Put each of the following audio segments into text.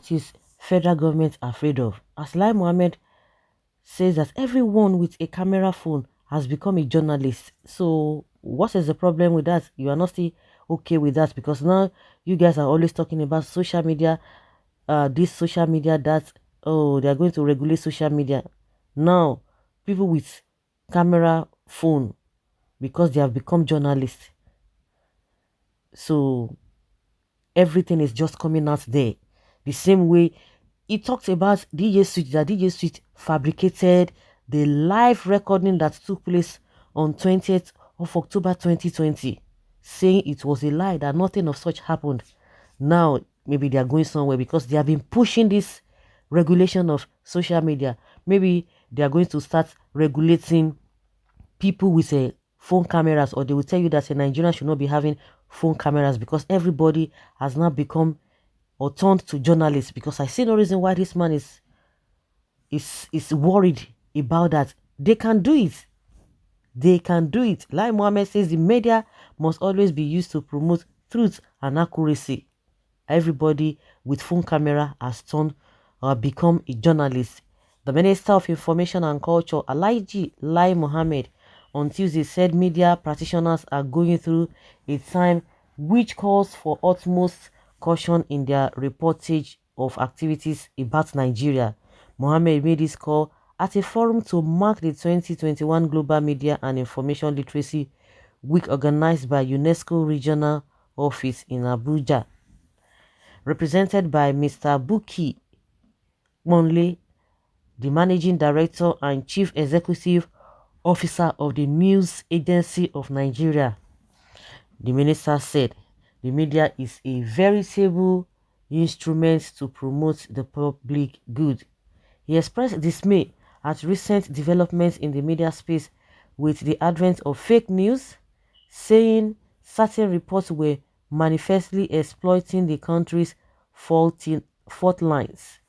what is federal government afraid of? As Lai Mohammed says that everyone with a camera phone has become a journalist. So what is the problem with that? You are not still okay with that because now you guys are always talking about social media, this social media that, oh, they are going to regulate social media. Now people with camera phone, because they have become journalists, so everything is just coming out there. The same way he talked about DJ Switch, that DJ Switch fabricated the live recording that took place on 20th of October 2020, saying it was a lie, that nothing of such happened. Now maybe they are going somewhere because they have been pushing this regulation of social media. Maybe they are going to start regulating people with a phone cameras, or they will tell you that a Nigerian should not be having phone cameras because everybody has now become or turned to journalists. Because I see no reason why this man is worried about that. They can do it. They can do it. Like Mohammed says, the media must always be used to promote truth and accuracy. Everybody with phone camera has turned or become a journalist. The Minister of Information and Culture, Alaiji Lai Mohammed, on Tuesday said media practitioners are going through a time which calls for utmost caution in their reportage of activities about Nigeria. Mohammed made this call at a forum to mark the 2021 Global Media and Information Literacy Week organized by UNESCO Regional Office in Abuja, represented by Mr. Buki Monle, the Managing Director and Chief Executive Officer of the News Agency of Nigeria. The minister said the media is a veritable instrument to promote the public good. He expressed dismay at recent developments in the media space with the advent of fake news, saying certain reports were manifestly exploiting the country's fault lines.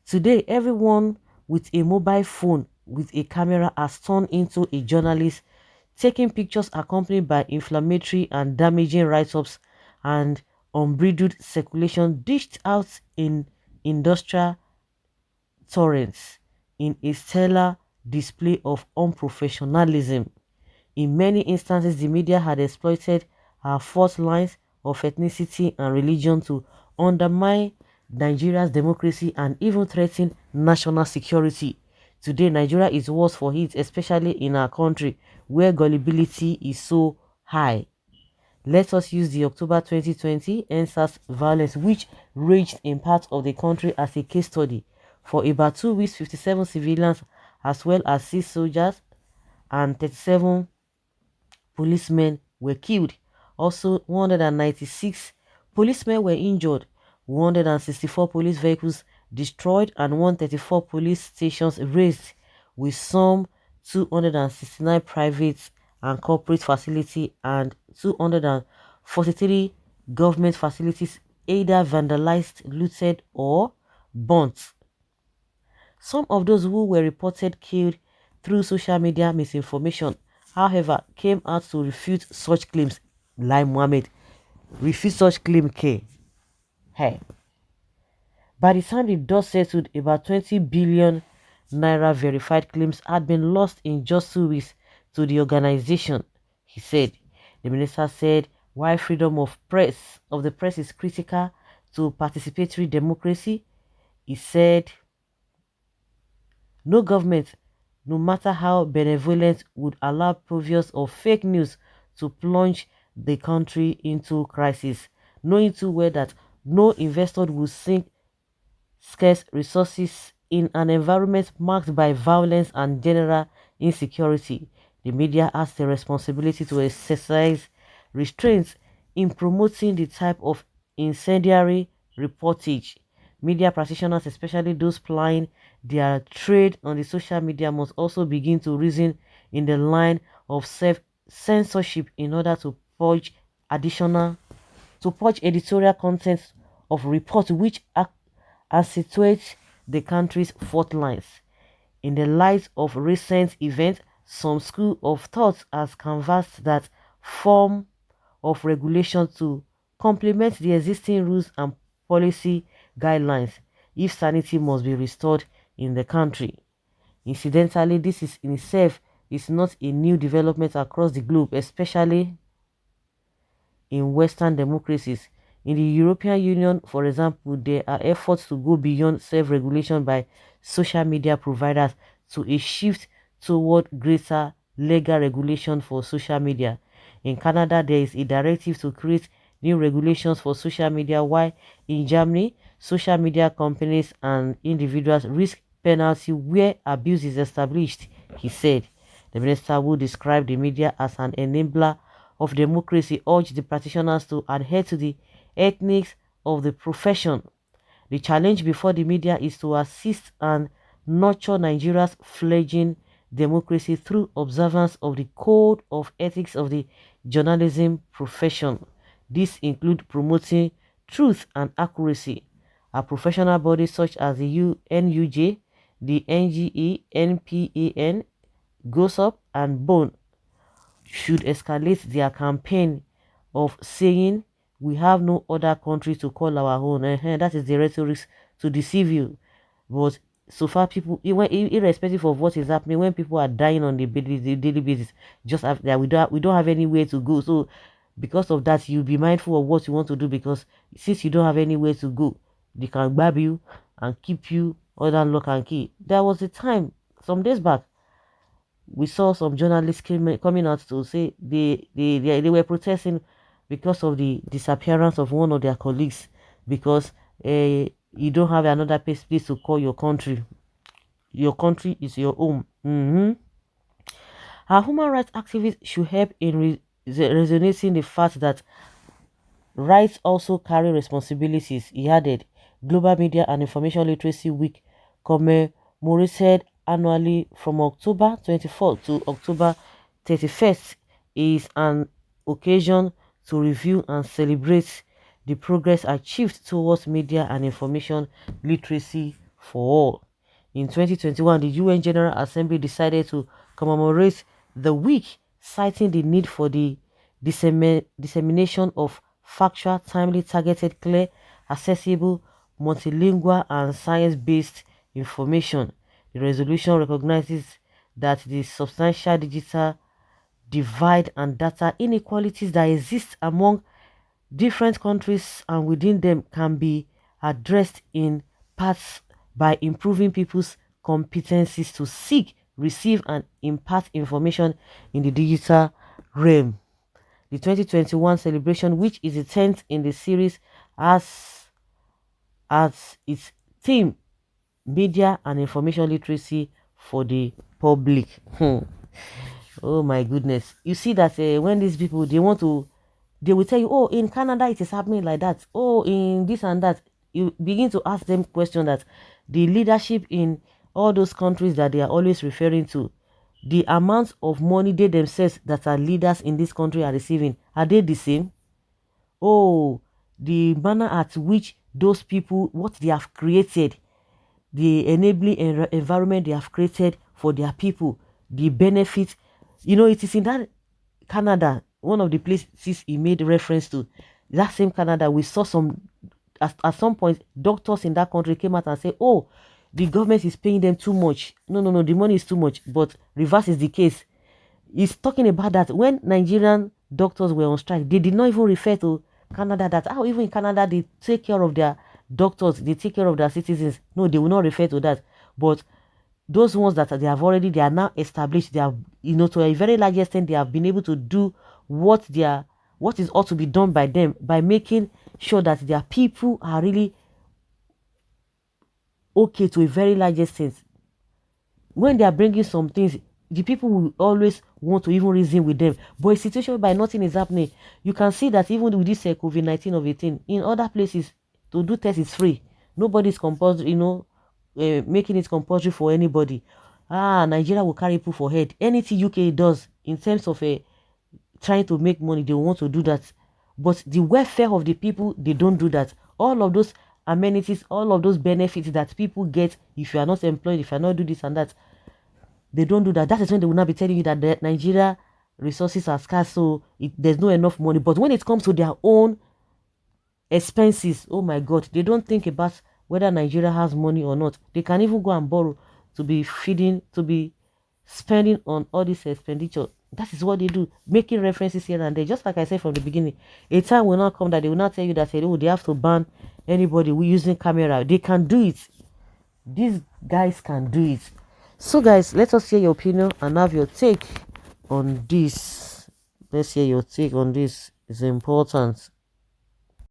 Today, everyone with a mobile phone with a camera has turned into a journalist, taking pictures accompanied by inflammatory and damaging write-ups and unbridled circulation dished out in industrial torrents in a stellar display of unprofessionalism. In many instances, the media had exploited our fault lines of ethnicity and religion to undermine Nigeria's democracy and even threaten national security. Today, Nigeria is worse for it, especially in our country where gullibility is so high. Let us use the October 2020 NSAS violence, which raged in parts of the country, as a case study. For about 2 weeks, 57 civilians, as well as 6 soldiers and 37 policemen were killed. Also, 196 policemen were injured, 164 police vehicles destroyed, and 134 police stations razed, with some 269 private and corporate facilities and 243 government facilities either vandalized, looted, or burnt. Some of those who were reported killed through social media misinformation, however, came out to refute such claims. Lai Mohammed refute such claim. Hey. By the time the dust settled, about 20 billion naira verified claims had been lost in just 2 weeks to the organization, he said. The minister said while freedom of the press is critical to participatory democracy, he said no government, no matter how benevolent, would allow purveyors of fake news to plunge the country into crisis, knowing too well that no investor will sink scarce resources in an environment marked by violence and general insecurity. The media has the responsibility to exercise restraints in promoting the type of incendiary reportage. Media practitioners, especially those plying their trade on the social media, must also begin to reason in the line of self-censorship in order to purge editorial content of reports which accentuate the country's fault lines. In the light of recent events, some school of thought has canvassed that form of regulation to complement the existing rules and policy guidelines. if sanity must be restored in the country. Incidentally, this is in itself is not a new development across the globe, especially in Western democracies. In the European Union, for example, there are efforts to go beyond self-regulation by social media providers to a shift toward greater legal regulation for social media. In Canada, there is a directive to create new regulations for social media, while in Germany, social media companies and individuals risk penalty where abuse is established, he said. The minister, who described the media as an enabler of democracy, urged the practitioners to adhere to the ethics of the profession. The challenge before the media is to assist and nurture Nigeria's fledgling democracy through observance of the code of ethics of the journalism profession. This includes promoting truth and accuracy. Our professional bodies such as the UNUJ, the NGE, NPAN, GOSOP, and BONE should escalate their campaign of saying we have no other country to call our own. That is the rhetoric to deceive you. But so far, people, irrespective of what is happening, when people are dying on the daily basis, just after we don't have anywhere to go. So because of that, you'll be mindful of what you want to do, because since you don't have anywhere to go, they can grab you and keep you under lock and key. There was a time some days back we saw some journalists coming out to say they were protesting because of the disappearance of one of their colleagues, because you don't have another place to call your country. Your country is your home. Our human rights activists should help in resonating the fact that rights also carry responsibilities, he added. Global Media and Information Literacy Week, commemorated annually from October 24th to October 31st, is an occasion to review and celebrate the progress achieved towards media and information literacy for all. In 2021, the UN General Assembly decided to commemorate the week, citing the need for the dissemination of factual, timely, targeted, clear, accessible, multilingual, and science-based information. The resolution recognizes that the substantial digital divide and data inequalities that exist among different countries and within them can be addressed in parts by improving people's competencies to seek, receive, and impart information in the digital realm. The 2021 celebration, which is the 10th in the series, has as its theme media and information literacy for the public. Oh my goodness. You see that when these people, they will tell you, oh, in Canada it is happening like that. Oh, in this and that. You begin to ask them questions that the leadership in all those countries that they are always referring to, the amount of money they themselves that are leaders in this country are receiving, are they the same? Oh, the manner at which those people, what they have created, the enabling environment they have created for their people, the benefit. It is in that Canada, one of the places he made reference to, that same Canada, we saw at some point, doctors in that country came out and said, oh, the government is paying them too much. No, the money is too much. But reverse is the case. He's talking about that when Nigerian doctors were on strike, they did not even refer to Canada, that even in Canada they take care of their doctors, they take care of their citizens. No, they will not refer to that. But those ones that they are now established, they have, to a very large extent, they have been able to do what is ought to be done by them, by making sure that their people are really okay to a very large extent. When they are bringing some things, the people will always want to even reason with them. But a situation whereby nothing is happening, you can see that even with this COVID-19 of 18, in other places, to do test is free. Nobody's compulsory, making it compulsory for anybody. Nigeria will carry people for head. Anything UK does in terms of trying to make money, they want to do that. But the welfare of the people, they don't do that. All of those amenities, all of those benefits that people get if you are not employed, if you are not doing this and that, they don't do that. That is when they will not be telling you that the Nigeria resources are scarce, so there's not enough money. But when it comes to their own expenses, oh my God, they don't think about whether Nigeria has money or not. They can even go and borrow to be feeding, to be spending on all this expenditure. That is what they do, making references here and there. Just like I said from the beginning, a time will not come that they will not tell you that oh, they have to ban anybody who using camera. They can do it. These guys can do it. So guys, let us hear your opinion and have your take on this. Let's hear your take on this. It's important.